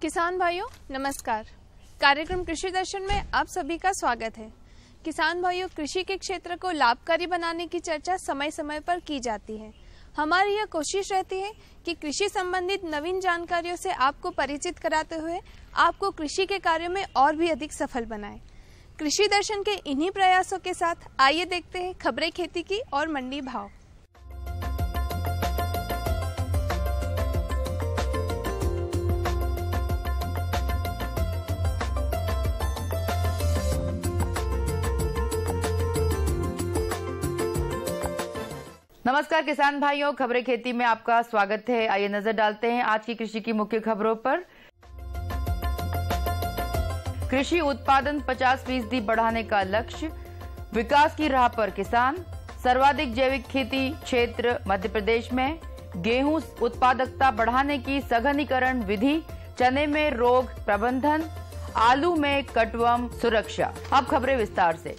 किसान भाइयों नमस्कार। कार्यक्रम कृषि दर्शन में आप सभी का स्वागत है। किसान भाइयों, कृषि के क्षेत्र को लाभकारी बनाने की चर्चा समय समय पर की जाती है। हमारी यह कोशिश रहती है कि कृषि संबंधित नवीन जानकारियों से आपको परिचित कराते हुए आपको कृषि के कार्यों में और भी अधिक सफल बनाएं। कृषि दर्शन के इन्हीं प्रयासों के साथ आइए देखते हैं खबरें खेती की और मंडी भाव। नमस्कार किसान भाइयों, खबरें खेती में आपका स्वागत है। आइए नजर डालते हैं आज की कृषि की मुख्य खबरों पर। कृषि उत्पादन 50% बढ़ाने का लक्ष्य, विकास की राह पर किसान, सर्वाधिक जैविक खेती क्षेत्र मध्य प्रदेश में, गेहूं उत्पादकता बढ़ाने की सघनीकरण विधि, चने में रोग प्रबंधन, आलू में कटवर्म सुरक्षा। अब खबरें विस्तार से।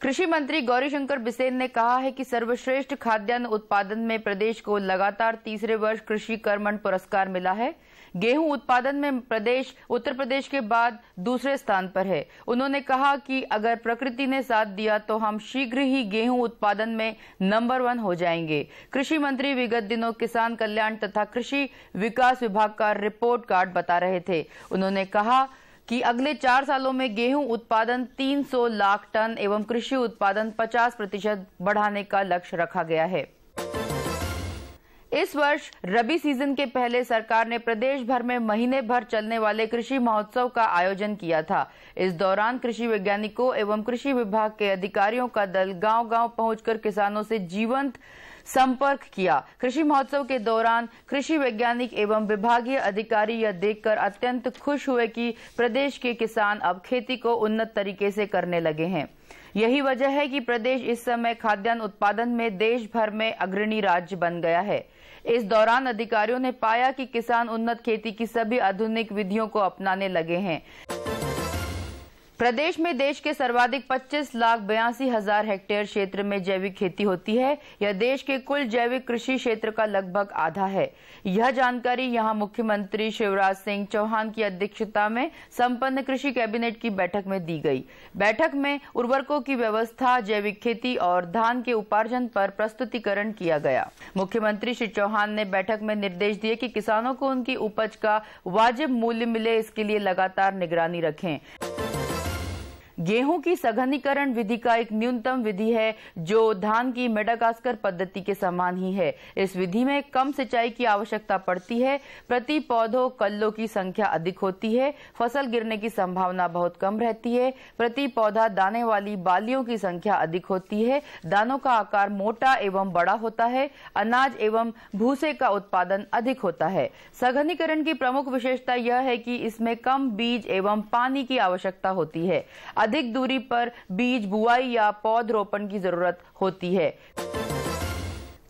कृषि मंत्री गौरीशंकर बिसेन ने कहा है कि सर्वश्रेष्ठ खाद्यान्न उत्पादन में प्रदेश को लगातार तीसरे वर्ष कृषि कर्मण पुरस्कार मिला है। गेहूं उत्पादन में प्रदेश उत्तर प्रदेश के बाद दूसरे स्थान पर है। उन्होंने कहा कि अगर प्रकृति ने साथ दिया तो हम शीघ्र ही गेहूं उत्पादन में नंबर 1 हो जाएंगे। कृषि मंत्री विगत दिनों किसान कल्याण तथा कृषि विकास विभाग का रिपोर्ट कार्ड बता रहे थे। उन्होंने कहा कि अगले 4 सालों में गेहूं उत्पादन 300 लाख टन एवं कृषि उत्पादन 50% बढ़ाने का लक्ष्य रखा गया है। इस वर्ष रबी सीजन के पहले सरकार ने प्रदेश भर में महीने भर चलने वाले कृषि महोत्सव का आयोजन किया था। इस दौरान कृषि वैज्ञानिकों एवं कृषि विभाग के अधिकारियों का दल गांव-गांव पहुंचकर किसानों से जीवंत संपर्क किया। कृषि महोत्सव के दौरान कृषि वैज्ञानिक एवं विभागीय अधिकारी यह देखकर अत्यंत खुश हुए कि प्रदेश के किसान अब खेती को उन्नत तरीके से करने लगे हैं। यही वजह है कि प्रदेश इस समय खाद्यान्न उत्पादन में देश भर में अग्रणी राज्य बन गया है। इस दौरान अधिकारियों ने पाया कि किसान उन्नत खेती की सभी आधुनिक विधियों को अपनाने लगे हैं। प्रदेश में देश के सर्वाधिक 25,82,000 हेक्टेयर क्षेत्र में जैविक खेती होती है। यह देश के कुल जैविक कृषि क्षेत्र का लगभग आधा है। यह जानकारी यहां मुख्यमंत्री शिवराज सिंह चौहान की अध्यक्षता में संपन्न कृषि कैबिनेट की बैठक में दी गई। बैठक में उर्वरकों की व्यवस्था, जैविक खेती और धान के उपार्जन पर प्रस्तुतिकरण किया गया। मुख्यमंत्री श्री चौहान ने बैठक में निर्देश दिए कि किसानों को उनकी उपज का वाजिब मूल्य मिले, इसके लिए लगातार निगरानी रखें। गेहूं की सघनीकरण विधि का एक न्यूनतम विधि है जो धान की मेडागास्कर पद्धति के समान ही है। इस विधि में कम सिंचाई की आवश्यकता पड़ती है, प्रति पौधों कल्लों की संख्या अधिक होती है, फसल गिरने की संभावना बहुत कम रहती है, प्रति पौधा दाने वाली बालियों की संख्या अधिक होती है, दानों का आकार मोटा एवं बड़ा होता है, अनाज एवं भूसे का उत्पादन अधिक होता है। सघनीकरण की प्रमुख विशेषता यह है कि इसमें कम बीज एवं पानी की आवश्यकता होती है। अधिक दूरी पर बीज बुआई या पौधरोपण की जरूरत होती है।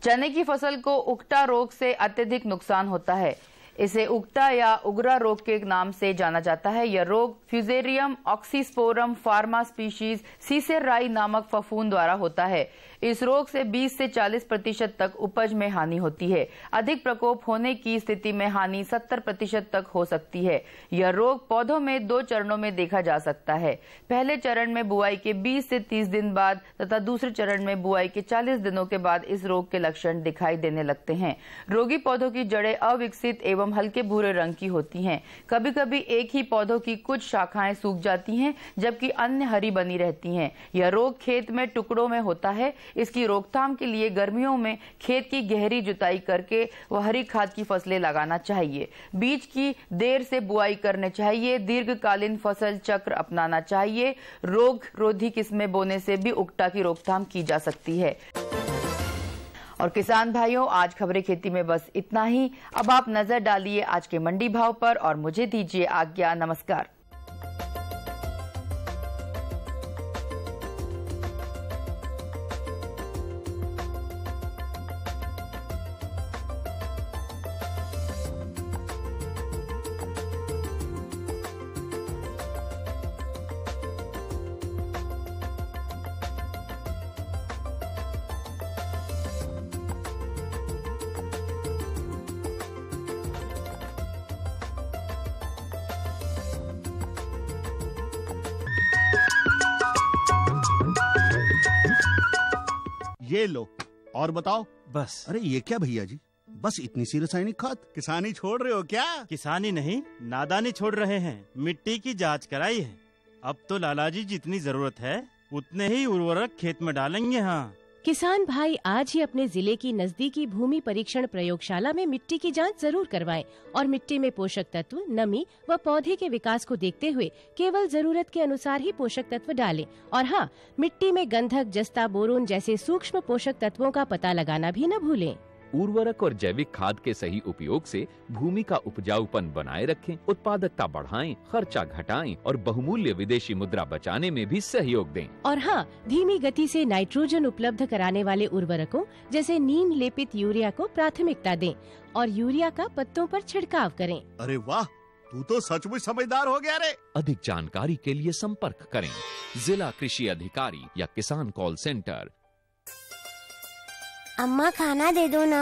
चने की फसल को उकटा रोग से अत्यधिक नुकसान होता है। इसे उकटा या उगरा रोग के नाम से जाना जाता है। यह रोग फ्यूजेरियम ऑक्सीस्पोरम फार्मा स्पीशीज सीसेराई नामक फफूंद द्वारा होता है। इस रोग से 20 से 40% तक उपज में हानि होती है। अधिक प्रकोप होने की स्थिति में हानि 70% तक हो सकती है। यह रोग पौधों में 2 चरणों में देखा जा सकता है। पहले चरण में बुआई के 20 से 30 दिन बाद तथा दूसरे चरण में बुआई के 40 दिनों के बाद इस रोग के लक्षण दिखाई देने लगते हैं। रोगी पौधों की जड़ें अविकसित एवं हल्के भूरे रंग की होती हैं। कभी कभी एक ही पौधों की कुछ शाखाएं सूख जाती हैं जबकि अन्य हरी बनी रहती हैं। यह रोग खेत में टुकड़ों में होता है। इसकी रोकथाम के लिए गर्मियों में खेत की गहरी जुताई करके व हरी खाद की फसलें लगाना चाहिए। बीज की देर से बुआई करने चाहिए। दीर्घकालीन फसल चक्र अपनाना चाहिए। रोग रोधी किस्में बोने से भी उकटा की रोकथाम की जा सकती है। और किसान भाइयों, आज खबरें खेती में बस इतना ही। अब आप नजर डालिए आज के मंडी भाव पर और मुझे दीजिए आज्ञा। नमस्कार। ये लो। और बताओ। बस। अरे ये क्या भैया जी, बस इतनी सी रासायनिक खाद? किसानी छोड़ रहे हो क्या? किसानी नहीं, नादानी छोड़ रहे हैं। मिट्टी की जांच कराई है। अब तो लालाजी जितनी जरूरत है उतने ही उर्वरक खेत में डालेंगे। हाँ, किसान भाई आज ही अपने जिले की नजदीकी भूमि परीक्षण प्रयोगशाला में मिट्टी की जांच जरूर करवाएं और मिट्टी में पोषक तत्व, नमी व पौधे के विकास को देखते हुए केवल जरूरत के अनुसार ही पोषक तत्व डालें। और हाँ, मिट्टी में गंधक, जस्ता, बोरोन जैसे सूक्ष्म पोषक तत्वों का पता लगाना भी न भूलें। उर्वरक और जैविक खाद के सही उपयोग से भूमि का उपजाऊपन बनाए रखें, उत्पादकता बढ़ाएं, खर्चा घटाएं और बहुमूल्य विदेशी मुद्रा बचाने में भी सहयोग दें। और हाँ, धीमी गति से नाइट्रोजन उपलब्ध कराने वाले उर्वरकों जैसे नीम लेपित यूरिया को प्राथमिकता दें और यूरिया का पत्तों पर छिड़काव करें। अरे वाह, तू तो सचमुच समझदार हो गया रे। अधिक जानकारी के लिए संपर्क करें जिला कृषि अधिकारी या किसान कॉल सेंटर। अम्मा खाना दे दो ना।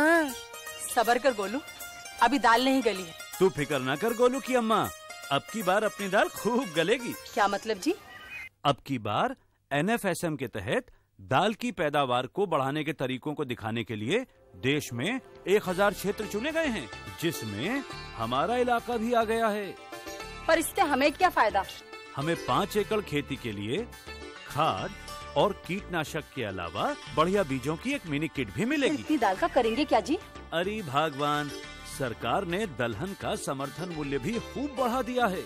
सबर कर गोलू, अभी दाल नहीं गली है। तू फिक्र ना कर गोलू की अम्मा, अब की बार अपनी दाल खूब गलेगी। क्या मतलब जी? अब की बार NFSM के तहत दाल की पैदावार को बढ़ाने के तरीकों को दिखाने के लिए देश में 1000 क्षेत्र चुने गए हैं, जिसमें हमारा इलाका भी आ गया है। पर इससे हमें क्या फायदा? हमें 5 एकड़ खेती के लिए खाद और कीटनाशक के अलावा बढ़िया बीजों की एक मिनी किट भी मिलेगी। इतनी दाल का करेंगे क्या जी? अरे भगवान, सरकार ने दलहन का समर्थन मूल्य भी खूब बढ़ा दिया है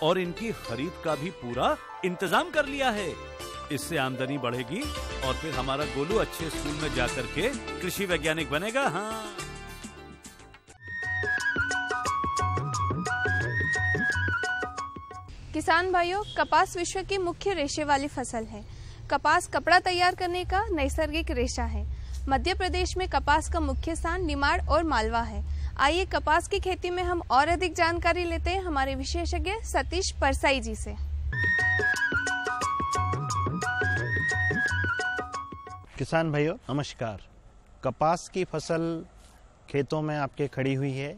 और इनकी खरीद का भी पूरा इंतजाम कर लिया है। इससे आमदनी बढ़ेगी और फिर हमारा गोलू अच्छे स्कूल में जाकर के कृषि वैज्ञानिक बनेगा। हाँ, किसान भाइयों, कपास विश्व की मुख्य रेशे वाली फसल है। कपास कपड़ा तैयार करने का नैसर्गिक रेशा है। मध्य प्रदेश में कपास का मुख्य स्थान निमाड़ और मालवा है। आइए कपास की खेती में हम और अधिक जानकारी लेते हैं हमारे विशेषज्ञ सतीश परसाई जी से। किसान भाइयों नमस्कार। कपास की फसल खेतों में आपके खड़ी हुई है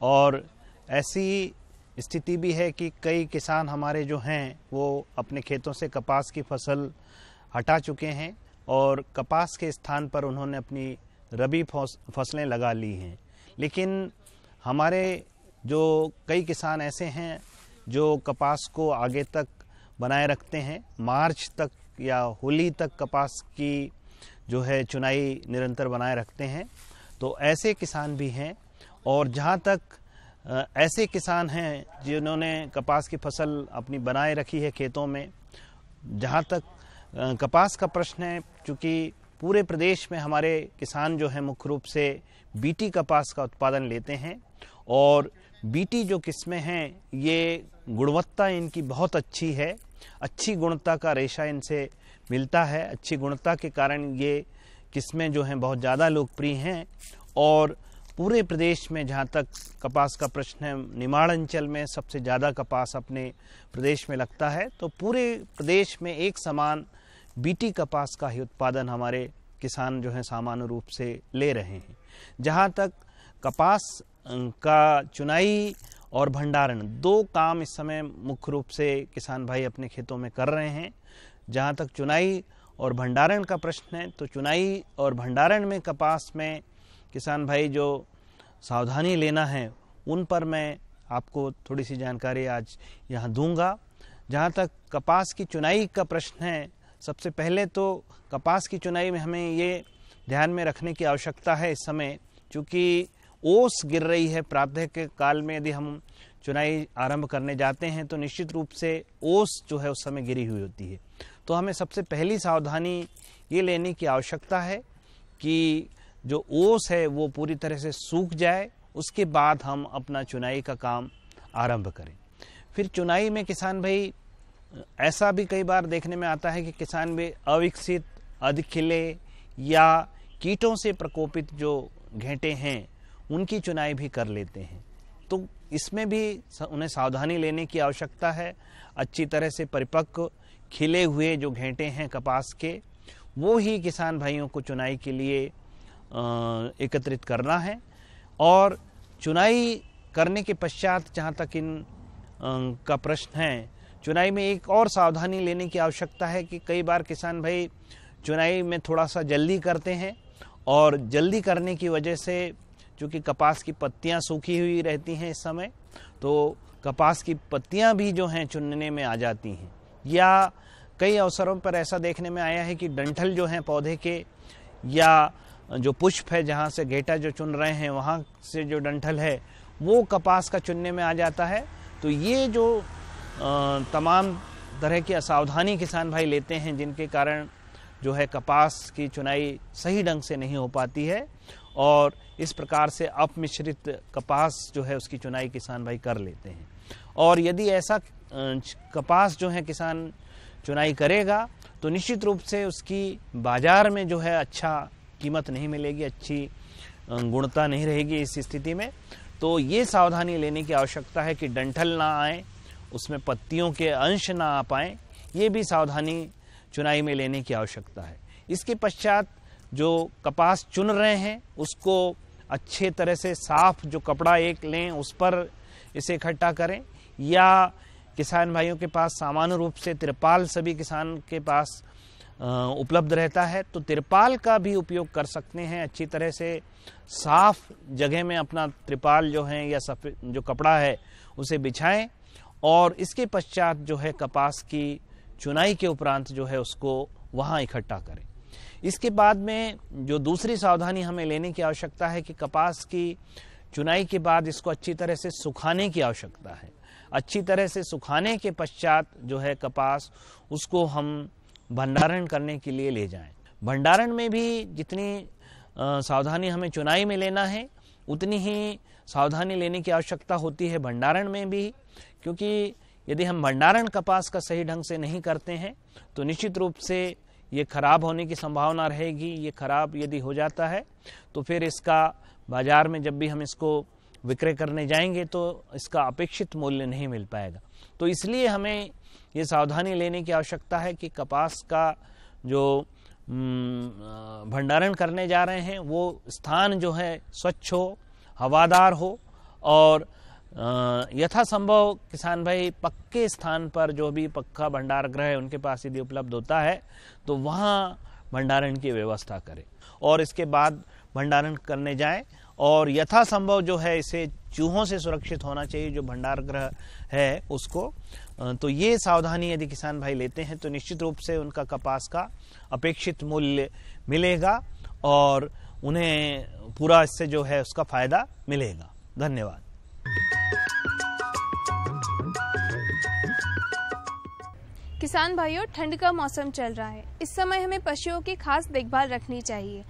और ऐसी स्थिति भी है कि कई किसान हमारे जो हैं वो अपने खेतों से कपास की फसल हटा चुके हैं और कपास के स्थान पर उन्होंने अपनी रबी फसलें लगा ली हैं। लेकिन हमारे जो कई किसान ऐसे हैं जो कपास को आगे तक बनाए रखते हैं, मार्च तक या होली तक कपास की जो है चुनाई निरंतर बनाए रखते हैं। तो ऐसे किसान भी हैं और जहाँ तक ऐसे किसान हैं जिन्होंने कपास की फसल अपनी बनाए रखी है खेतों में, जहाँ तक कपास का प्रश्न है, चूँकि पूरे प्रदेश में हमारे किसान जो हैं मुख्य रूप से बीटी कपास का उत्पादन लेते हैं और बीटी जो किस्में हैं ये गुणवत्ता इनकी बहुत अच्छी है। अच्छी गुणवत्ता का रेशा इनसे मिलता है। अच्छी गुणवत्ता के कारण ये किस्में जो हैं बहुत ज़्यादा लोकप्रिय हैं और पूरे प्रदेश में जहाँ तक कपास का प्रश्न है, निमाड़ अंचल में सबसे ज़्यादा कपास अपने प्रदेश में लगता है। तो पूरे प्रदेश में एक समान बीटी कपास का ही उत्पादन हमारे किसान जो हैं सामान्य रूप से ले रहे हैं। जहाँ तक कपास का चुनाई और भंडारण, दो काम इस समय मुख्य रूप से किसान भाई अपने खेतों में कर रहे हैं। जहाँ तक चुनाई और भंडारण का प्रश्न है, तो चुनाई और भंडारण में कपास में किसान भाई जो सावधानी लेना है उन पर मैं आपको थोड़ी सी जानकारी आज यहाँ दूंगा। जहाँ तक कपास की चुनाई का प्रश्न है, सबसे पहले तो कपास की चुनाई में हमें ये ध्यान में रखने की आवश्यकता है इस समय, चूँकि ओस गिर रही है। प्रातः के काल में यदि हम चुनाई आरंभ करने जाते हैं तो निश्चित रूप से ओस जो है उस समय गिरी हुई होती है। तो हमें सबसे पहली सावधानी ये लेने की आवश्यकता है कि जो ओस है वो पूरी तरह से सूख जाए, उसके बाद हम अपना चुनाई का काम आरंभ करें। फिर चुनाई में किसान भाई ऐसा भी कई बार देखने में आता है कि किसान भी अविकसित, अधखिले या कीटों से प्रकोपित जो घेंटे हैं उनकी चुनाई भी कर लेते हैं। तो इसमें भी उन्हें सावधानी लेने की आवश्यकता है। अच्छी तरह से परिपक्व खिले हुए जो घेंटे हैं कपास के, वो ही किसान भाइयों को चुनाई के लिए एकत्रित करना है। और चुनाई करने के पश्चात जहाँ तक इन का प्रश्न है, चुनाई में एक और सावधानी लेने की आवश्यकता है कि कई बार किसान भाई चुनाई में थोड़ा सा जल्दी करते हैं, और जल्दी करने की वजह से चूँकि कपास की पत्तियां सूखी हुई रहती हैं इस समय, तो कपास की पत्तियां भी जो हैं चुनने में आ जाती हैं। या कई अवसरों पर ऐसा देखने में आया है कि डंठल जो हैं पौधे के, या जो पुष्प है जहाँ से घेटा जो चुन रहे हैं वहाँ से जो डंठल है वो कपास का चुनने में आ जाता है। तो ये जो तमाम तरह की असावधानी किसान भाई लेते हैं, जिनके कारण जो है कपास की चुनाई सही ढंग से नहीं हो पाती है, और इस प्रकार से अपमिश्रित कपास जो है उसकी चुनाई किसान भाई कर लेते हैं। और यदि ऐसा कपास जो है किसान चुनाई करेगा तो निश्चित रूप से उसकी बाजार में जो है अच्छा कीमत नहीं मिलेगी, अच्छी गुणवत्ता नहीं रहेगी इस स्थिति में। तो ये सावधानी लेने की आवश्यकता है कि डंठल ना आए, उसमें पत्तियों के अंश ना आ पाएँ, ये भी सावधानी चुनाई में लेने की आवश्यकता है। इसके पश्चात जो कपास चुन रहे हैं उसको अच्छे तरह से साफ जो कपड़ा एक लें उस पर इसे इकट्ठा करें, या किसान भाइयों के पास सामान्य रूप से तिरपाल सभी किसान के पास उपलब्ध रहता है, तो तिरपाल का भी उपयोग कर सकते हैं। अच्छी तरह से साफ जगह में अपना तिरपाल जो है या सफेद जो कपड़ा है उसे बिछाएं, और इसके पश्चात जो है कपास की चुनाई के उपरांत जो है उसको वहाँ इकट्ठा करें। इसके बाद में जो दूसरी सावधानी हमें लेने की आवश्यकता है कि कपास की चुनाई के बाद इसको अच्छी तरह से सुखाने की आवश्यकता है। अच्छी तरह से सुखाने के पश्चात जो है कपास उसको हम भंडारण करने के लिए ले जाएं। भंडारण में भी जितनी सावधानी हमें चुनाई में लेना है उतनी ही सावधानी लेने की आवश्यकता होती है भंडारण में भी, क्योंकि यदि हम भंडारण कपास का सही ढंग से नहीं करते हैं तो निश्चित रूप से ये खराब होने की संभावना रहेगी। ये खराब यदि हो जाता है तो फिर इसका बाजार में जब भी हम इसको विक्रय करने जाएंगे तो इसका अपेक्षित मूल्य नहीं मिल पाएगा। तो इसलिए हमें ये सावधानी लेने की आवश्यकता है कि कपास का जो भंडारण करने जा रहे हैं वो स्थान जो है स्वच्छ हो, हवादार हो, और यथासंभव किसान भाई पक्के स्थान पर जो भी पक्का भंडार गृह है उनके पास यदि उपलब्ध होता है तो वहाँ भंडारण की व्यवस्था करें, और इसके बाद भंडारण करने जाएं। और यथासंभव जो है इसे चूहों से सुरक्षित होना चाहिए जो भंडार गृह है उसको। तो ये सावधानी यदि किसान भाई लेते हैं तो निश्चित रूप से उनका कपास का अपेक्षित मूल्य मिलेगा और उन्हें पूरा इससे जो है उसका फायदा मिलेगा। धन्यवाद। किसान भाइयों, ठंड का मौसम चल रहा है। इस समय हमें पशुओं की खास देखभाल रखनी चाहिए।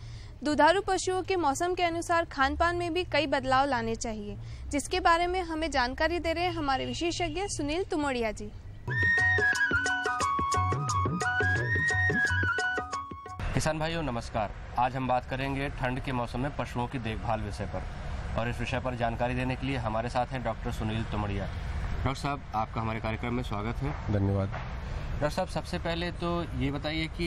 दुधारू पशुओं के मौसम के अनुसार खान पान में भी कई बदलाव लाने चाहिए, जिसके बारे में हमें जानकारी दे रहे हैं हमारे विशेषज्ञ सुनील तुमोड़िया जी। किसान भाइयों नमस्कार। आज हम बात करेंगे ठंड के मौसम में पशुओं की देखभाल विषय पर, और इस विषय पर जानकारी देने के लिए हमारे साथ हैं डॉक्टर सुनील तुमोड़िया। डॉक्टर साहब, आपका हमारे कार्यक्रम में स्वागत है। धन्यवाद। डॉक्टर साहब, सबसे पहले तो ये बताइए कि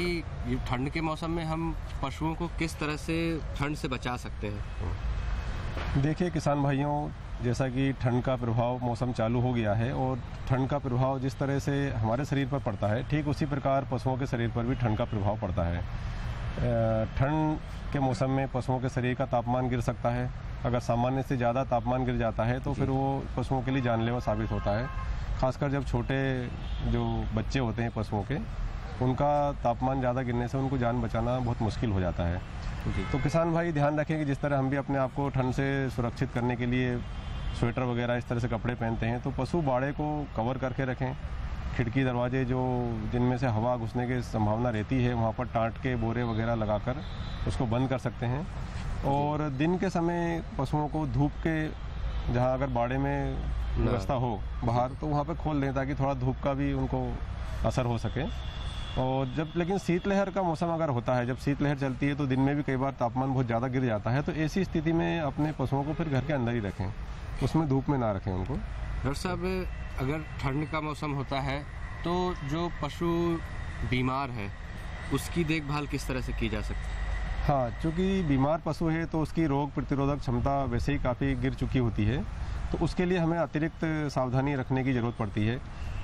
ये ठंड के मौसम में हम पशुओं को किस तरह से ठंड से बचा सकते हैं? देखिए किसान भाइयों, जैसा कि ठंड का प्रभाव मौसम चालू हो गया है और ठंड का प्रभाव जिस तरह से हमारे शरीर पर पड़ता है ठीक उसी प्रकार पशुओं के शरीर पर भी ठंड का प्रभाव पड़ता है। ठंड के मौसम में पशुओं के शरीर का तापमान गिर सकता है। अगर सामान्य से ज़्यादा तापमान गिर जाता है तो फिर वो पशुओं के लिए जानलेवा साबित होता है। खासकर जब छोटे जो बच्चे होते हैं पशुओं के, उनका तापमान ज़्यादा गिरने से उनको जान बचाना बहुत मुश्किल हो जाता है। तो किसान भाई ध्यान रखें कि जिस तरह हम भी अपने आप को ठंड से सुरक्षित करने के लिए स्वेटर वगैरह इस तरह से कपड़े पहनते हैं, तो पशु बाड़े को कवर करके रखें। खिड़की दरवाजे जो जिनमें से हवा घुसने की संभावना रहती है वहाँ पर टाट के बोरे वगैरह लगाकर उसको बंद कर सकते हैं। और दिन के समय पशुओं को धूप के, जहाँ अगर बाड़े में व्यवस्था हो बाहर, तो वहाँ पे खोल दें ताकि थोड़ा धूप का भी उनको असर हो सके। और जब लेकिन शीतलहर का मौसम अगर होता है, जब शीतलहर चलती है तो दिन में भी कई बार तापमान बहुत ज़्यादा गिर जाता है, तो ऐसी स्थिति में अपने पशुओं को फिर घर के अंदर ही रखें, उसमें धूप में ना रखें उनको। डॉक्टर साहब, अगर ठंड का मौसम होता है तो जो पशु बीमार है उसकी देखभाल किस तरह से की जा सकती है? हाँ, चूँकि बीमार पशु है तो उसकी रोग प्रतिरोधक क्षमता वैसे ही काफ़ी गिर चुकी होती है, तो उसके लिए हमें अतिरिक्त सावधानी रखने की ज़रूरत पड़ती है।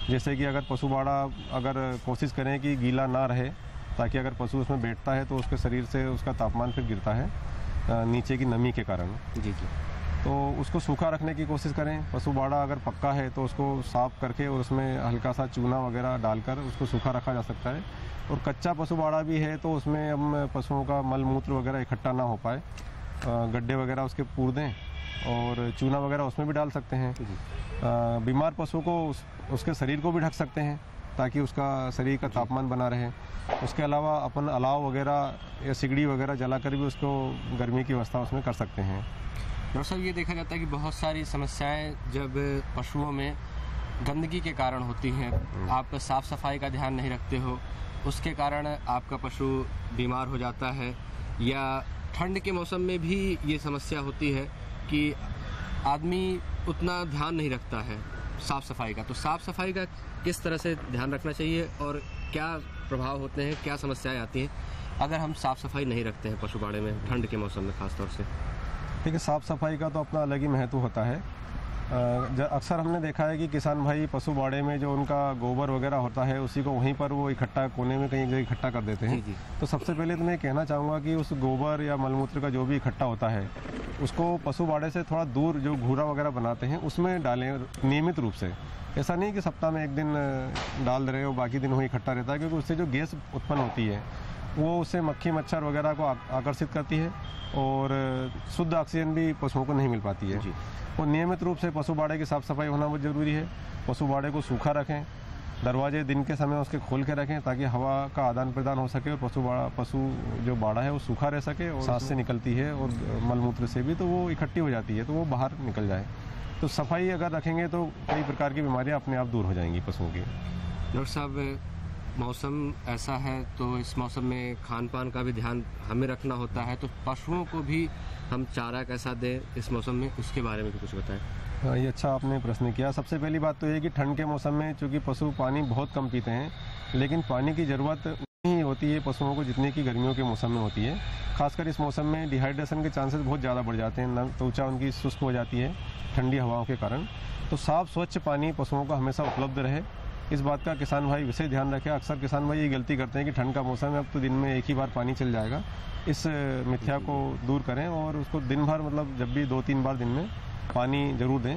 जैसे कि अगर पशु बाड़ा अगर कोशिश करें कि गीला ना रहे ताकि अगर पशु उसमें बैठता है तो उसके शरीर से उसका तापमान फिर गिरता है नीचे की नमी के कारण। जी। तो उसको सूखा रखने की कोशिश करें। पशु बाड़ा अगर पक्का है तो उसको साफ करके और उसमें हल्का सा चूना वगैरह डालकर उसको सूखा रखा जा सकता है। और कच्चा पशु बाड़ा भी है तो उसमें हम पशुओं का मल मूत्र वगैरह इकट्ठा ना हो पाए, गड्ढे वगैरह उसके पूर दें और चूना वगैरह उसमें भी डाल सकते हैं। बीमार पशु को उसके शरीर को भी ढक सकते हैं ताकि उसका शरीर का तापमान बना रहे। उसके अलावा अपन अलाव वगैरह या सिगड़ी वगैरह जलाकर भी उसको गर्मी की व्यवस्था उसमें कर सकते हैं। डॉक्टर साहब, ये देखा जाता है कि बहुत सारी समस्याएं जब पशुओं में गंदगी के कारण होती हैं, आप साफ़ सफाई का ध्यान नहीं रखते हो, उसके कारण आपका पशु बीमार हो जाता है, या ठंड के मौसम में भी ये समस्या होती है कि आदमी उतना ध्यान नहीं रखता है साफ़ सफाई का। तो साफ़ सफाई का किस तरह से ध्यान रखना चाहिए और क्या प्रभाव होते हैं, क्या समस्याएं आती हैं अगर हम साफ़ सफाई नहीं रखते हैं पशु बाड़े में ठंड के मौसम में खास तौर से? ठीक है, साफ़ सफाई का तो अपना अलग ही महत्व होता है। अक्सर हमने देखा है कि किसान भाई पशु बाड़े में जो उनका गोबर वगैरह होता है उसी को वहीं पर वो इकट्ठा कोने में कहीं इकट्ठा कर देते हैं। जी। तो सबसे पहले तो मैं कहना चाहूँगा कि उस गोबर या मलमूत्र का जो भी इकट्ठा होता है उसको पशु बाड़े से थोड़ा दूर जो घूरा वगैरह बनाते हैं उसमें डालें नियमित रूप से। ऐसा नहीं कि सप्ताह में एक दिन डाल रहे हो बाकी दिन वहीं इकट्ठा रहता है, क्योंकि उससे जो गैस उत्पन्न होती है वो उससे मक्खी मच्छर वगैरह को आकर्षित करती है और शुद्ध ऑक्सीजन भी पशुओं को नहीं मिल पाती है। और नियमित रूप से पशु बाड़े की साफ़ सफाई होना बहुत ज़रूरी है। पशु बाड़े को सूखा रखें, दरवाजे दिन के समय उसके खोल के रखें ताकि हवा का आदान प्रदान हो सके और पशु जो बाड़ा है वो सूखा रह सके और सांस से निकलती है और मलमूत्र से भी तो वो इकट्ठी हो जाती है तो वो बाहर निकल जाए। तो सफाई अगर रखेंगे तो कई प्रकार की बीमारियाँ अपने आप दूर हो जाएंगी पशुओं की। डॉक्टर साहब, मौसम ऐसा है तो इस मौसम में खान पान का भी ध्यान हमें रखना होता है, तो पशुओं को भी हम चारा कैसा दें इस मौसम में, उसके बारे में भी कुछ बताएं। हाँ, ये अच्छा आपने प्रश्न किया। सबसे पहली बात तो ये कि ठंड के मौसम में चूँकि पशु पानी बहुत कम पीते हैं, लेकिन पानी की ज़रूरत उतनी ही होती है पशुओं को जितनी की गर्मियों के मौसम में होती है। खासकर इस मौसम में डिहाइड्रेशन के चांसेस बहुत ज़्यादा बढ़ जाते हैं, त्वचा उनकी शुष्क हो जाती है ठंडी हवाओं के कारण। तो साफ़ स्वच्छ पानी पशुओं का हमेशा उपलब्ध रहे, इस बात का किसान भाई विशेष ध्यान रखें। अक्सर किसान भाई ये गलती करते हैं कि ठंड का मौसम है अब तो दिन में एक ही बार पानी चल जाएगा। इस मिथ्या को दूर करें और उसको दिन भर मतलब जब भी 2-3 बार दिन में पानी ज़रूर दें।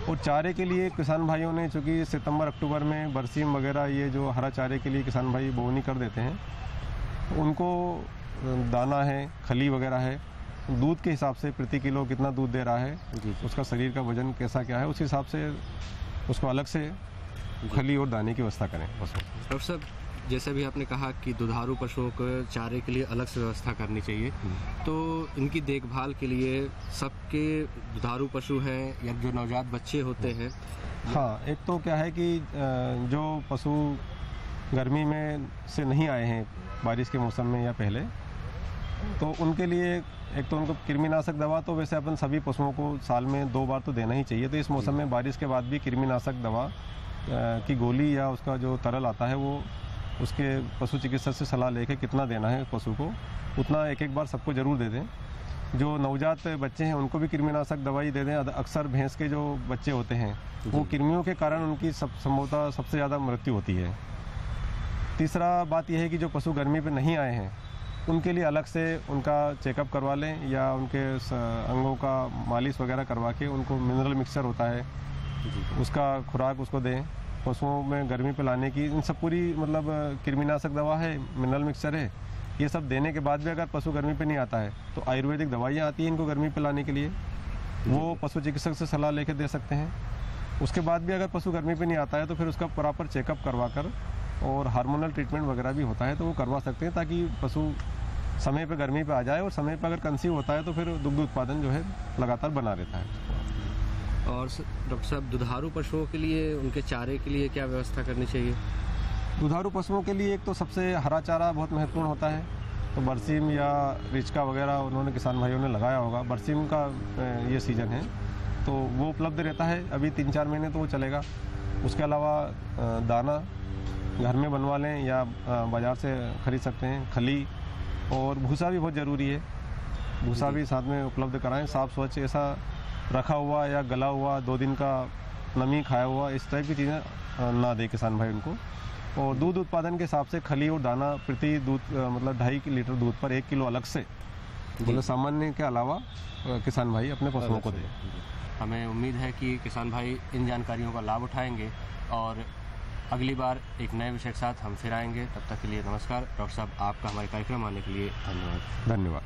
और चारे के लिए किसान भाइयों ने चूँकि सितंबर अक्टूबर में बरसीम वगैरह ये जो हरा चारे के लिए किसान भाई बोवनी कर देते हैं, उनको दाना है, खली वगैरह है, दूध के हिसाब से प्रति किलो कितना दूध दे रहा है, उसका शरीर का वजन कैसा क्या है, उस हिसाब से उसको अलग से खली और दाने की व्यवस्था करें पशुओं। डॉक्टर साहब, जैसे भी आपने कहा कि दुधारू पशुओं को चारे के लिए अलग से व्यवस्था करनी चाहिए, तो इनकी देखभाल के लिए सबके दुधारू पशु हैं या जो नवजात बच्चे होते हैं? हाँ, एक तो क्या है कि जो पशु गर्मी में से नहीं आए हैं बारिश के मौसम में या पहले, तो उनके लिए एक तो उनको कृमिनाशक दवा तो वैसे अपन सभी पशुओं को साल में 2 बार तो देना ही चाहिए। तो इस मौसम में बारिश के बाद भी कृमिनाशक दवा की गोली या उसका जो तरल आता है वो उसके पशु चिकित्सक से सलाह लेके कितना देना है पशु को, उतना एक बार सबको ज़रूर दे दें। जो नवजात बच्चे हैं उनको भी कृमिनाशक दवाई दे दें। अक्सर भैंस के जो बच्चे होते हैं वो कृमियों के कारण उनकी संभवतः सबसे ज़्यादा मृत्यु होती है। तीसरा बात यह है कि जो पशु गर्मी पे नहीं आए हैं उनके लिए अलग से उनका चेकअप करवा लें या उनके अंगों का मालिश वगैरह करवा के उनको मिनरल मिक्सचर होता है उसका खुराक उसको दें। पशुओं में गर्मी पे लाने की इन सब पूरी मतलब कृमिनाशक दवा है, मिनरल मिक्सचर है, ये सब देने के बाद भी अगर पशु गर्मी पे नहीं आता है तो आयुर्वेदिक दवाइयाँ आती हैं इनको गर्मी पे लाने के लिए, वो पशु चिकित्सक से सलाह लेकर दे सकते हैं। उसके बाद भी अगर पशु गर्मी पे नहीं आता है तो फिर उसका प्रॉपर चेकअप करवा कर और हार्मोनल ट्रीटमेंट वगैरह भी होता है तो वो करवा सकते हैं ताकि पशु समय पे गर्मी पे आ जाए और समय पे अगर कंसीव होता है तो फिर दुग्ध उत्पादन जो है लगातार बना रहता है। और डॉक्टर साहब, दुधारू पशुओं के लिए उनके चारे के लिए क्या व्यवस्था करनी चाहिए? दुधारू पशुओं के लिए एक तो सबसे हरा चारा बहुत महत्वपूर्ण होता है, तो बरसीम या रिचका वगैरह उन्होंने किसान भाइयों ने लगाया होगा। बरसीम का ये सीज़न है तो वो उपलब्ध रहता है अभी 3-4 महीने तो वो चलेगा। उसके अलावा दाना घर में बनवा लें या बाज़ार से ख़रीद सकते हैं। खली और भूसा भी बहुत ज़रूरी है, भूसा भी साथ में उपलब्ध कराएं। साफ़ स्वच्छ ऐसा रखा हुआ या गला हुआ 2 दिन का नमी खाया हुआ इस टाइप की चीज़ें ना दे किसान भाई उनको। और दूध उत्पादन के हिसाब से खली और दाना प्रति दूध मतलब 2.5 लीटर दूध पर 1 किलो अलग से मतलब सामान्य के अलावा किसान भाई अपने पशुओं को दें। हमें उम्मीद है कि किसान भाई इन जानकारियों का लाभ उठाएंगे और अगली बार एक नए विषय के साथ हम फिर आएंगे। तब तक के लिए नमस्कार। डॉक्टर साहब, आपका हमारे कार्यक्रम आने के लिए धन्यवाद। धन्यवाद।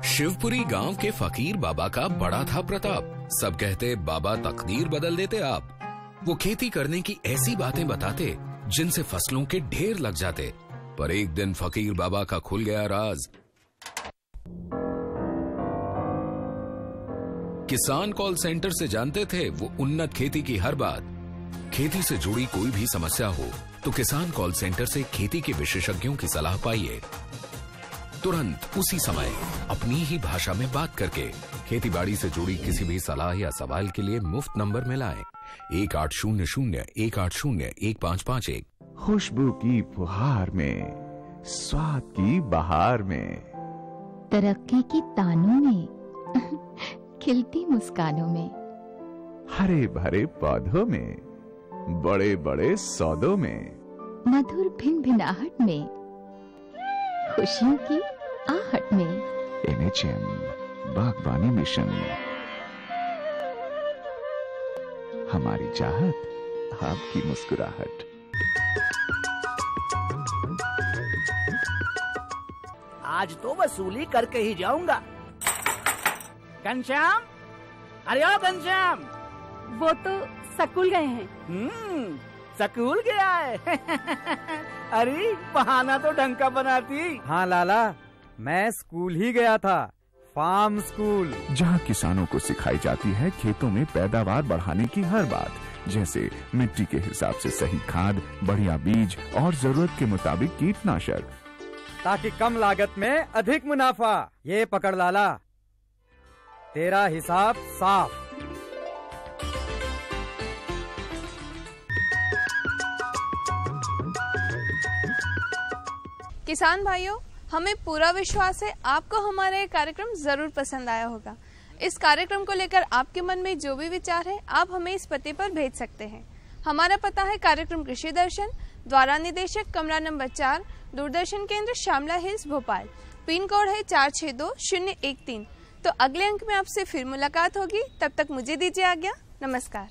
शिवपुरी गांव के फकीर बाबा का बड़ा था प्रताप। सब कहते बाबा तकदीर बदल देते आप। वो खेती करने की ऐसी बातें बताते जिनसे फसलों के ढेर लग जाते। पर एक दिन फकीर बाबा का खुल गया राज। किसान कॉल सेंटर से जानते थे वो उन्नत खेती की हर बात। खेती से जुड़ी कोई भी समस्या हो तो किसान कॉल सेंटर से खेती के विशेषज्ञों की सलाह पाइए। तुरंत उसी समय अपनी ही भाषा में बात करके खेतीबाड़ी से जुड़ी किसी भी सलाह या सवाल के लिए मुफ्त नंबर मिलाएं 1800-180-1551। खुशबू की फुहार में, स्वाद की बहार में, तरक्की की तानों में, खिलती मुस्कानों में, हरे भरे पौधों में, बड़े बड़े सौदों में, मधुर भिनभिनाहट में, खुशियों की आहट में। NHM बागवानी मिशन, हमारी चाहत, आपकी मुस्कुराहट। आज तो वसूली करके ही जाऊंगा। घनश्याम, अरे ओ घनश्याम। वो तो स्कूल गए हैं। स्कूल गया है। अरे बहाना तो ढंग का बनाती। हाँ लाला, मैं स्कूल ही गया था, फार्म स्कूल, जहाँ किसानों को सिखाई जाती है खेतों में पैदावार बढ़ाने की हर बात, जैसे मिट्टी के हिसाब से सही खाद, बढ़िया बीज और जरूरत के मुताबिक कीटनाशक, ताकि कम लागत में अधिक मुनाफा। ये पकड़ लाला, तेरा हिसाब साफ। किसान भाइयों, हमें पूरा विश्वास है आपको हमारा ये कार्यक्रम जरूर पसंद आया होगा। इस कार्यक्रम को लेकर आपके मन में जो भी विचार है आप हमें इस पते पर भेज सकते हैं। हमारा पता है कार्यक्रम कृषि दर्शन, द्वारा निदेशक, कमरा number 4, Doordarshan Kendra Shyamla hills, Bhopal. Pin code है 462013। तो अगले अंक में आपसे फिर मुलाकात होगी। तब तक मुझे दीजिए आज्ञा। नमस्कार।